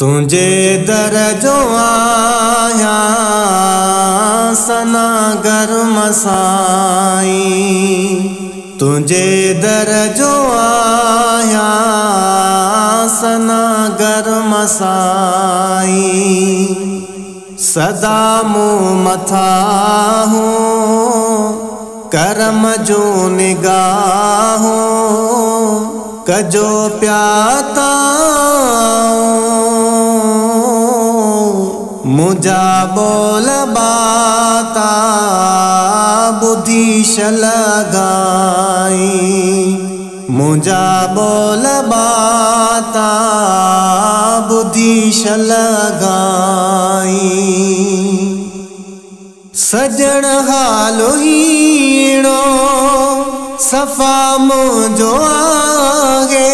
तुझे दर जो आया सना गर्म साई, तुझे दर जो आया सना गर्म साई। सदा मुँह मथा हूँ करम जो निगाहों कजो प्याता मुझा बोल बाता बुद्धि लगाई, मुझा बोल बाता बुद्धि लगाई। सजण हालो हीणो सफ़ा मुझो आगे,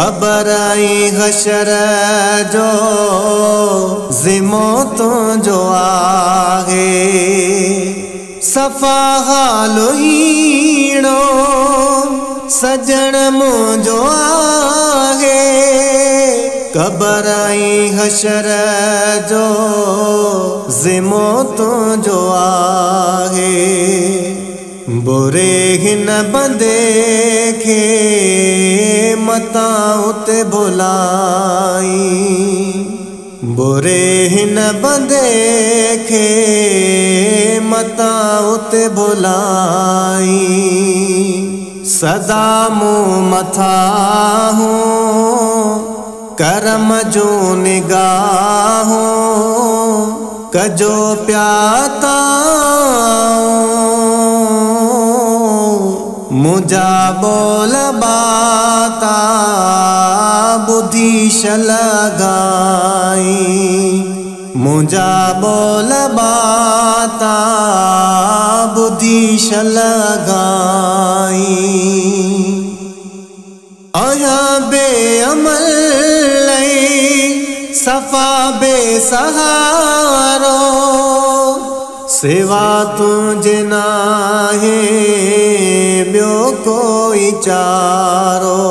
अबराई हशर जो ज़िमो तुझो आगे। सफ़ा हालो हीणो सजण मुझो आगे, कबराई हशर जो ज़िमो तुझो आहे। बुरे हिन बंदे खे मता उते भुलाई, बुरे हिन बंदे खे मता उते भुलाई। सदा मुँह मथा हूँ करम जो निगाहों कजो प्याता मुझा बोल बाता बुद्धि लगाई, मुझा बोल बाता बुद्धि लगाई। आया बेअमल सफ़ा बेसहारो सिवा तुझे नाहे ब्यो कोई चारो।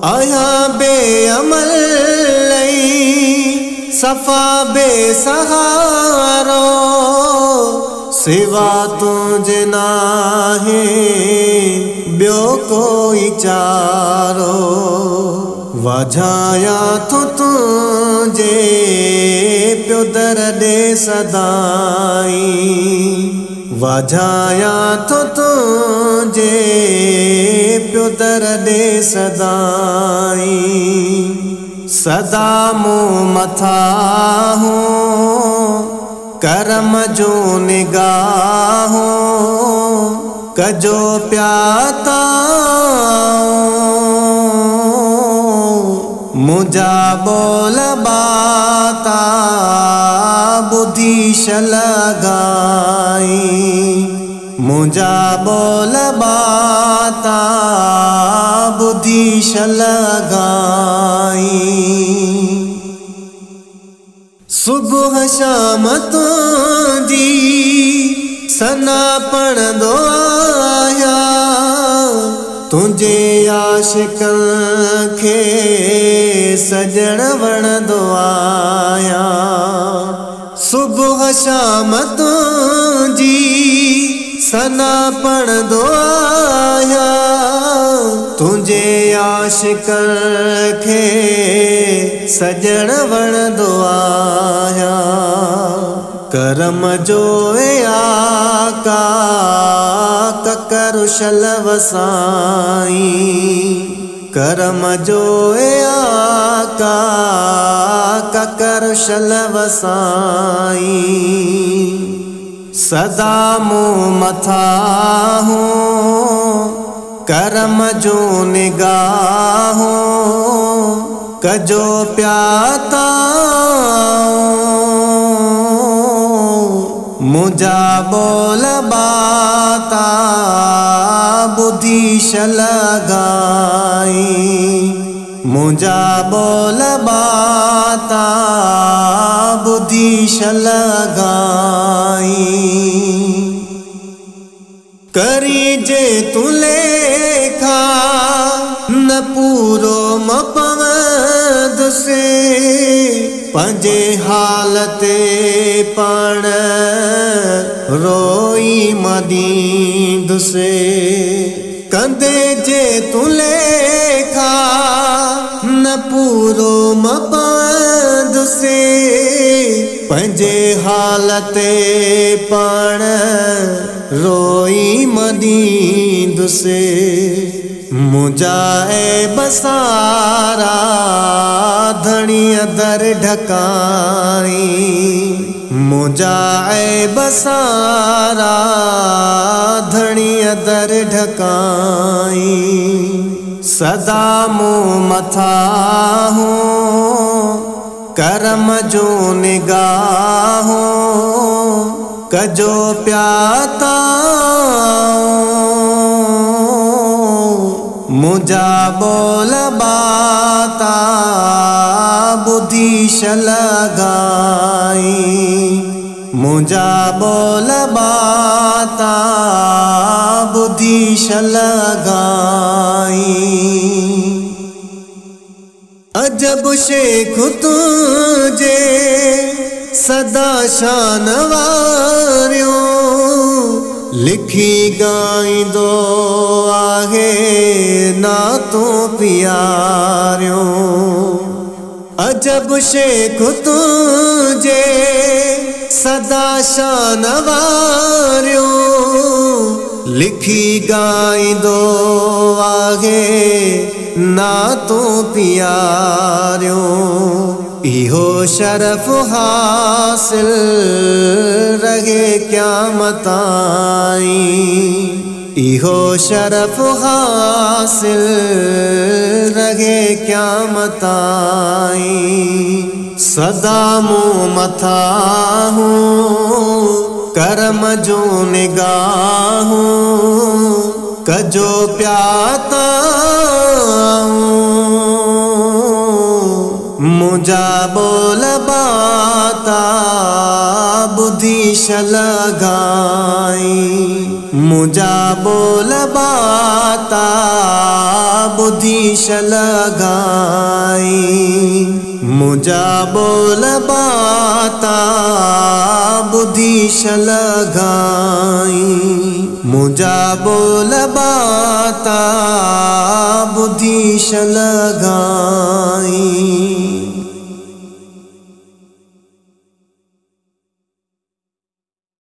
आया बेअमल सफ़ा बेसहारो सिवा तुझे नाहे ब्यो कोई चारो। वझाया तो तुझे प्यो दर्दे सदाई, वझाया तो तुझे प्यो दर्दे सदाई। सदा मुँह मथा हूँ करम जो निगाहों कजो प्याता मुझा बोल बाता बुद्धि लगाई, मुझा बोल बाता बुद्धि लगाई। सुबह शाम तुझी सना पढ़ंदो आया, तुझे आशिकन खे सजण वणंदो आया। सुबह शाम तुझी सना पढ़ंदो आया, तुझे आशिकन खे सजण वणंदो आया। करम जो आका ककरुशल वसाई, करम जो आका ककरुशल वसाई। सदा मुँह मथा हूँ करम जो निगाहों कजो प्याता मुझा बोल बाता बुद्धि लगाई, मुझा बोल बाता बुद्धि लगाई। करी जे तू लेखा न पूरो मपवद से पंजे हालते पण रोई मदींद से कंदे जे तू लेखा न पूरो मपांद से पंजे हालते पण रोई मदींद से मुझाए बसारा धनिया दर ढकाई मुझाए बसारा धनिया दर ढकाई सदा मुँह मथा हूँ करम जो निगाहों कजो प्याता मुझा बोल बाता बुद्धि लगाई मुझा बोल बाता बुद्धि लगाई अजब शेख तुझे सदा शान वारियों लिखी गाईंदो आहे ना तो प्यारियों अजब शेख तुझे सदा शान वारियों लिखी गाईंदो आहे ना तो प्यारियों इहो शरफ हासिल रहे क़यामत ताईं इहो शरफ हासिल रहे क़यामत ताईं सदा मुँह मथा हूँ करम जो निगाहूँ कजो प्याता मुझा बोल बाता बुद्धि लगाई मुझा बोल बाता बुद्धि लगाई मुझा बोल बाता बुद्धि लगाई मुझा बोल बाता बुद्धि लगाई।